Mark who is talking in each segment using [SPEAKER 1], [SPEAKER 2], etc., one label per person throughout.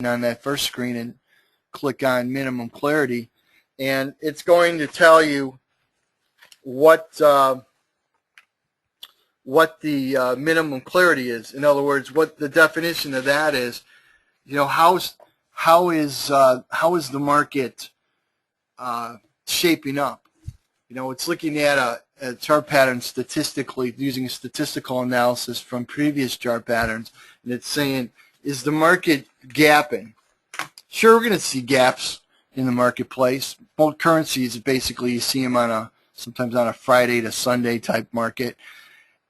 [SPEAKER 1] on that first screen and click on minimum clarity, and it's going to tell you what the minimum clarity is. In other words, what the definition of that is. You know, how is the market shaping up? You know, it's looking at a chart pattern statistically, using a statistical analysis from previous chart patterns, and it's saying, is the market gapping? Sure, we're going to see gaps in the marketplace. Both currencies, basically, you see them sometimes on a Friday to Sunday type market,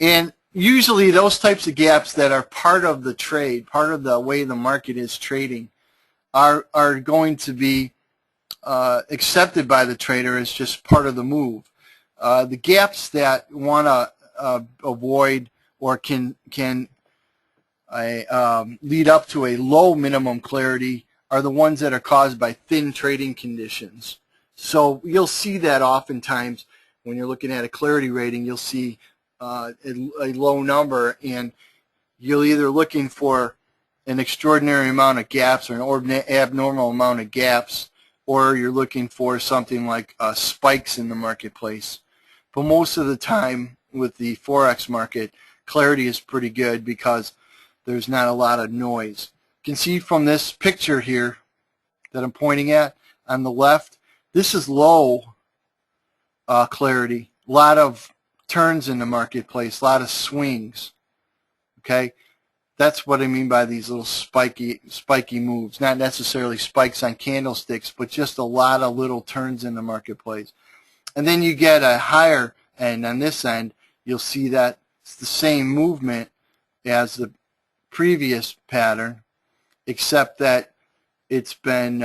[SPEAKER 1] and usually those types of gaps that are part of the trade, part of the way the market is trading, are going to be accepted by the trader as just part of the move. The gaps that want to avoid or can lead up to a low minimum clarity are the ones that are caused by thin trading conditions. So you'll see that oftentimes when you're looking at a clarity rating, you'll see a low number, and you're either looking for an extraordinary amount of gaps or an abnormal amount of gaps, or you're looking for something like spikes in the marketplace. But most of the time with the Forex market, clarity is pretty good because there's not a lot of noise. You can see from this picture here that I'm pointing at on the left, this is low clarity. A lot of turns in the marketplace, a lot of swings. Okay, that's what I mean by these little spiky moves. Not necessarily spikes on candlesticks, but just a lot of little turns in the marketplace. And then you get a higher end on this end. You'll see that it's the same movement as the previous pattern, except that it's been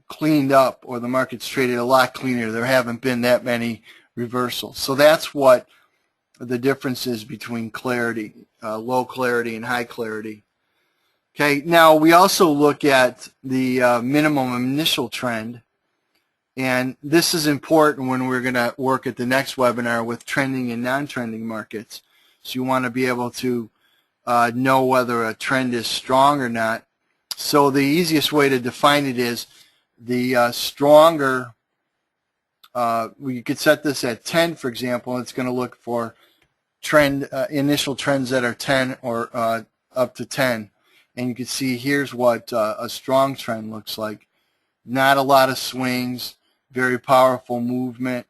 [SPEAKER 1] cleaned up, or the market's traded a lot cleaner. There haven't been that many reversals. So that's what the difference is between clarity, low clarity and high clarity. Okay, now we also look at the minimum initial trend, and this is important when we're going to work at the next webinar with trending and non-trending markets. So you want to be able to know whether a trend is strong or not. So the easiest way to define it is the stronger, you could set this at 10, for example, and it's going to look for initial trends that are 10 or up to 10. And you can see here's what a strong trend looks like. Not a lot of swings, very powerful movement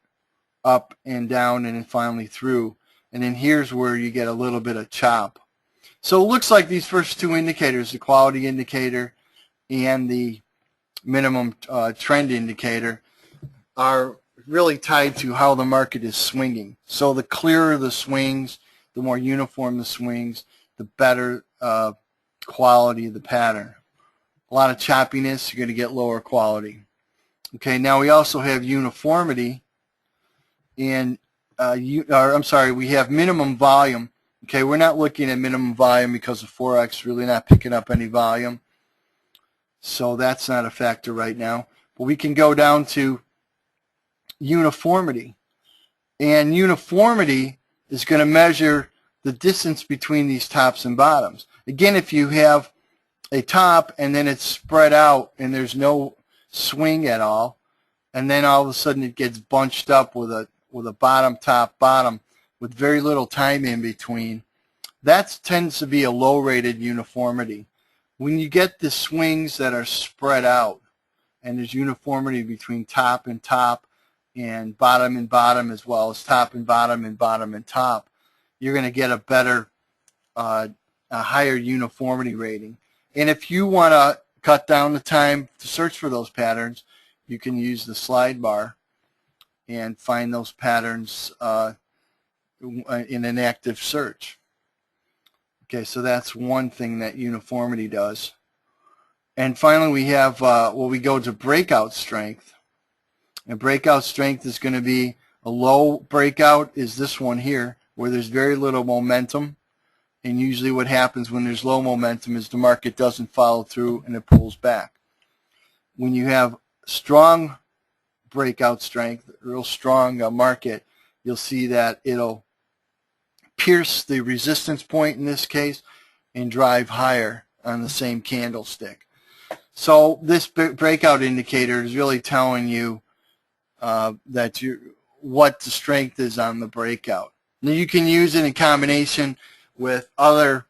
[SPEAKER 1] up and down and then finally through. And then here's where you get a little bit of chop. So it looks like these first two indicators, the quality indicator and the minimum trend indicator, are really tied to how the market is swinging. So the clearer the swings, the more uniform the swings, the better quality of the pattern. A lot of choppiness, you're going to get lower quality. Okay, now we also have uniformity, and we have minimum volume. Okay, we're not looking at minimum volume because of Forex really not picking up any volume, so that's not a factor right now. But we can go down to uniformity, and uniformity is going to measure the distance between these tops and bottoms. Again, if you have a top and then it's spread out and there's no swing at all, and then all of a sudden it gets bunched up with a bottom, top, bottom with very little time in between, that tends to be a low-rated uniformity. When you get the swings that are spread out and there's uniformity between top and bottom, as well as top and bottom and top, you're going to get a better, a higher uniformity rating. And if you want to cut down the time to search for those patterns, you can use the slide bar and find those patterns in an active search. Okay, so that's one thing that uniformity does. And finally, we have, we go to breakout strength. And breakout strength is going to be a low breakout is this one here, where there's very little momentum. And usually what happens when there's low momentum is the market doesn't follow through and it pulls back. When you have strong breakout strength, real strong market, you'll see that it'll pierce the resistance point in this case and drive higher on the same candlestick. So this breakout indicator is really telling you what the strength is on the breakout. Now you can use it in combination with other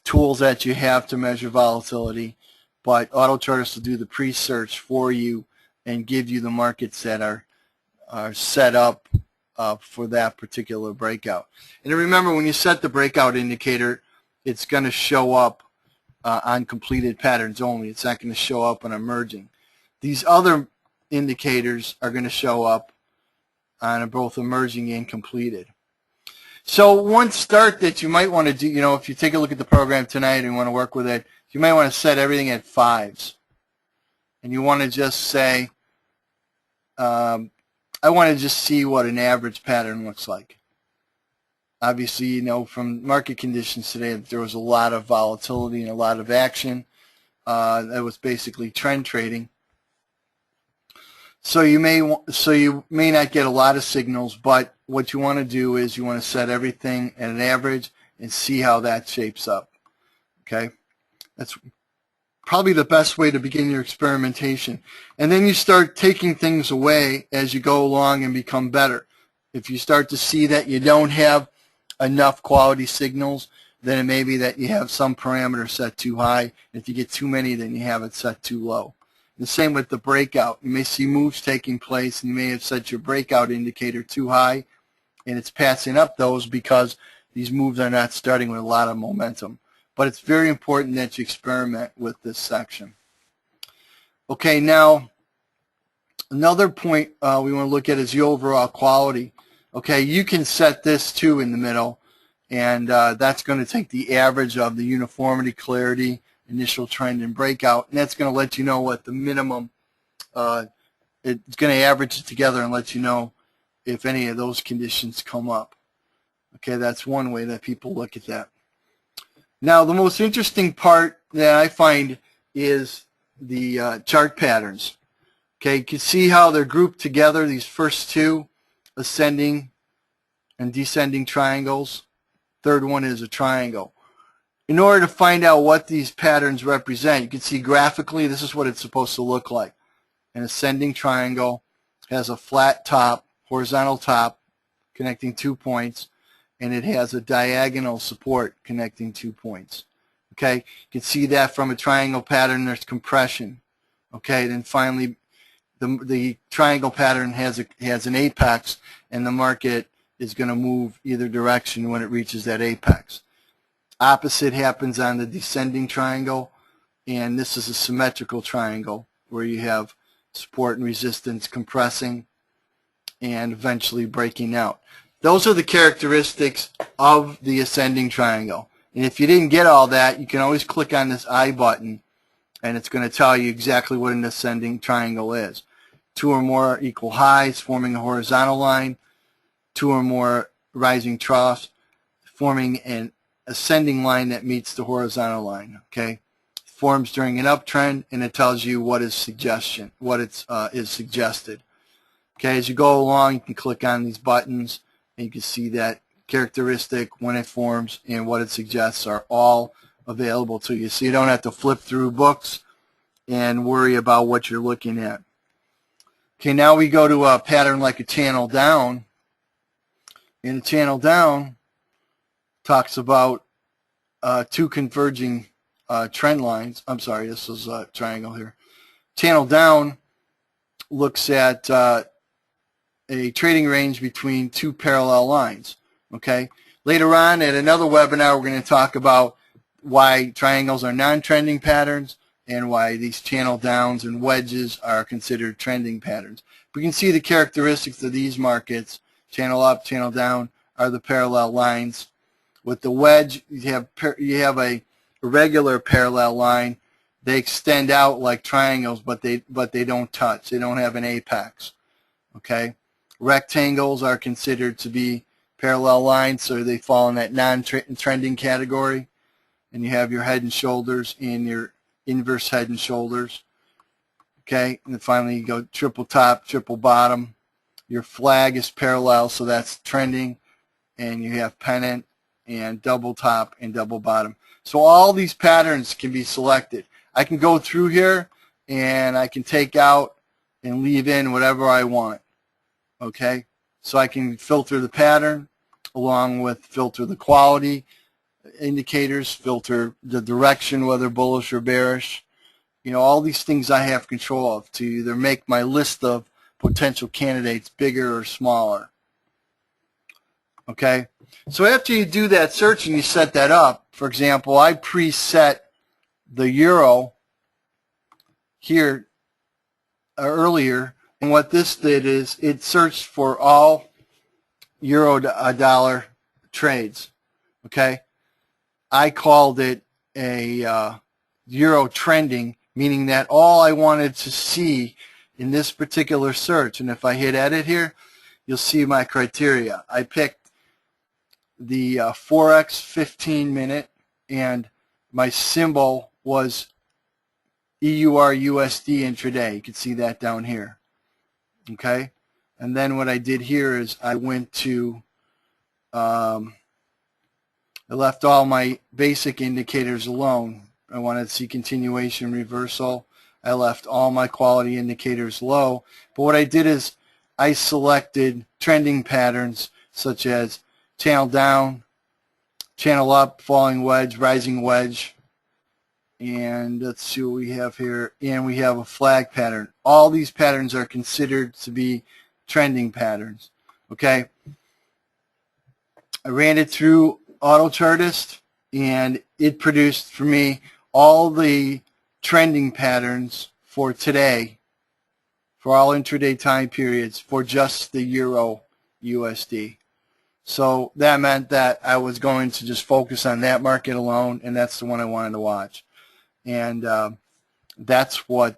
[SPEAKER 1] tools that you have to measure volatility, but Autochartist will do the pre-search for you and give you the markets that are set up for that particular breakout. And remember, when you set the breakout indicator, it's going to show up on completed patterns only. It's not going to show up on emerging. These other indicators are going to show up on both emerging and completed. So one start that you might want to do, if you take a look at the program tonight and you want to work with it, you might want to set everything at 5s. And you want to just say, I want to just see what an average pattern looks like. Obviously, from market conditions today, there was a lot of volatility and a lot of action. That was basically trend trading. So you may not get a lot of signals, but what you want to do is you want to set everything at an average and see how that shapes up. Okay, that's probably the best way to begin your experimentation. And then you start taking things away as you go along and become better. If you start to see that you don't have enough quality signals, then it may be that you have some parameter set too high. If you get too many, then you have it set too low. The same with the breakout. You may see moves taking place, and you may have set your breakout indicator too high, and it's passing up those because these moves are not starting with a lot of momentum. But it's very important that you experiment with this section. Okay, now another point we want to look at is the overall quality. Okay, you can set this too in the middle, and that's going to take the average of the uniformity, clarity, initial trend, and breakout, and that's going to let you know what the minimum, it's going to average it together and let you know if any of those conditions come up. Okay, that's one way that people look at that. Now, the most interesting part that I find is the chart patterns. Okay, you can see how they're grouped together, these first two, ascending and descending triangles. Third one is a triangle. In order to find out what these patterns represent, you can see graphically this is what it's supposed to look like. An ascending triangle has a flat top, horizontal top, connecting 2 points, and it has a diagonal support connecting 2 points. Okay, you can see that from a triangle pattern there's compression. Okay, then finally the triangle pattern has an apex, and the market is going to move either direction when it reaches that apex. Opposite happens on the descending triangle, and this is a symmetrical triangle where you have support and resistance compressing and eventually breaking out. Those are the characteristics of the ascending triangle. And if you didn't get all that, you can always click on this I button, and it's going to tell you exactly what an ascending triangle is. 2 or more equal highs forming a horizontal line, 2 or more rising troughs forming an ascending line that meets the horizontal line. Okay, it forms during an uptrend, and it tells you what is suggested. Okay, as you go along, you can click on these buttons, and you can see that characteristic, when it forms, and what it suggests are all available to you. So you don't have to flip through books and worry about what you're looking at. Okay, now we go to a pattern like a channel down. And a channel down talks about 2 converging trend lines. I'm sorry, this is a triangle here. Channel down looks at a trading range between 2 parallel lines. Okay. Later on at another webinar, we're going to talk about why triangles are non-trending patterns and why these channel downs and wedges are considered trending patterns. We can see the characteristics of these markets. Channel up, channel down are the parallel lines. With the wedge, you have a regular parallel line. They extend out like triangles, but they don't touch. They don't have an apex. Okay. Rectangles are considered to be parallel lines, so they fall in that non-trending category. And you have your head and shoulders and your inverse head and shoulders. Okay, and then finally you go triple top, triple bottom. Your flag is parallel, so that's trending. And you have pennant and double top and double bottom. So all these patterns can be selected. I can go through here, and I can take out and leave in whatever I want. Okay, so I can filter the pattern along with filter the quality indicators, filter the direction, whether bullish or bearish. You know, all these things I have control of to either make my list of potential candidates bigger or smaller. Okay, so after you do that search and you set that up, for example, I preset the euro here earlier, and what this did is it searched for all euro dollar trades. Okay, I called it a euro trending, meaning that all I wanted to see in this particular search, and if I hit edit here, you'll see my criteria. I picked the Forex 15-minute, and my symbol was EUR USD intraday. You can see that down here. Okay, and then what I did here is I went to I left all my basic indicators alone. I wanted to see continuation, reversal. I left all my quality indicators low. But what I did is I selected trending patterns such as channel down, channel up, falling wedge, rising wedge. And let's see what we have here. And we have a flag pattern. All these patterns are considered to be trending patterns. Okay. I ran it through Autochartist, and it produced for me all the trending patterns for today, for all intraday time periods, for just the Euro USD. So that meant that I was going to just focus on that market alone, and that's the one I wanted to watch. And that's what